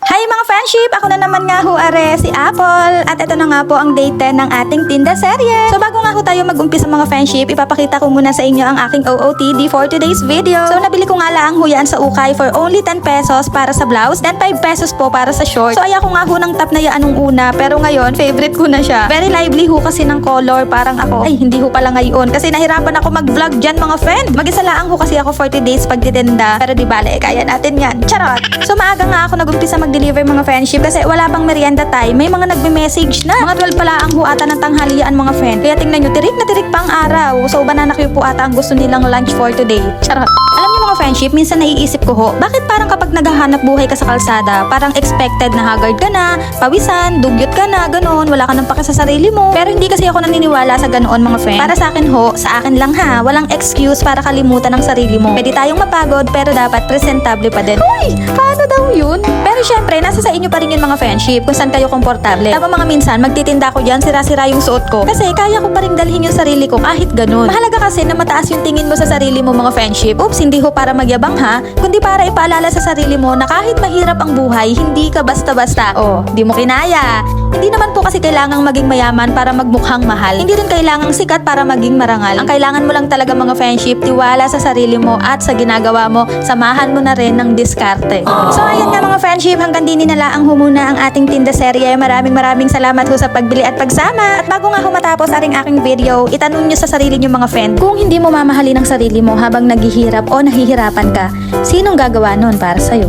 Hi mga friendship! Ako na naman nga ho are, si Apple. At ito na nga po ang day 10 ng ating Tinda serye. So bago nga ho tayo mag-umpisa mga friendship, ipapakita ko muna sa inyo ang aking OOTD for today's video. So nabili ko nga lang ho yan sa ukay for only 10 pesos para sa blouse, then 5 pesos po para sa short. So ayoko nga ho ng top na yan nung una, pero ngayon favorite ko na siya. Very lively ho kasi ng color, parang ako, ay hindi ho pala ngayon kasi nahirapan ako mag-vlog dyan mga friend. Mag-isa lang ho kasi ako 40 days pagtitinda, pero di bale, kaya natin yan. Charot! So maaga nga ako nag-umpisa mag-deliver mga friendship kasi wala pang merienda time. May mga nagme-message na. Mga 12 pala ang huata ng tanghalian mga friend. Kaya tingnan nyo, tirik na tirik pang araw. So banana cue po ata ang gusto nilang lunch for today. Charot. Alam niyo mga friendship, minsan naiisip ko ho, bakit parang kapag naghahanap buhay ka sa kalsada, parang expected na haggard ka na, pawisan, dugyot ka na, ganoon, wala ka nang pake sa sarili mo. Pero hindi kasi ako naniniwala sa ganoon mga friend. Para sa akin ho, sa akin lang ha, walang excuse para kalimutan ng sarili mo. Pwede tayong mapagod pero dapat presentable pa din. Uy, paano daw yun? Pero syempre, nasa sa inyo pa rin yung mga friendship kung saan kayo komportable. Tapos mga minsan, magtitinda ko dyan, sira-sira yung suot ko. Kasi kaya ko pa rin dalhin yung sarili ko kahit ganun. Mahalaga kasi na mataas yung tingin mo sa sarili mo mga friendship. Oops, hindi ho para magyabang ha, kundi para ipaalala sa sarili mo na kahit mahirap ang buhay, hindi ka basta-basta. Oh, di mo kinaya. Hindi naman po kasi kailangang maging mayaman para magmukhang mahal. Hindi rin kailangang sikat para maging marangal. Ang kailangan mo lang talaga mga friendship, tiwala sa sarili mo at sa ginagawa mo, samahan mo na rin ng diskarte. So ayan nga mga friendship, hanggang din nila ang humuna ang ating tinda serye. Maraming salamat ho sa pagbili at pagsama. At bago nga ho matapos aring aking video, itanong nyo sa sarili nyo mga friend, kung hindi mo mamahalin ang sarili mo habang naghihirap o nahihirapan ka, sinong gagawa nun para sa'yo?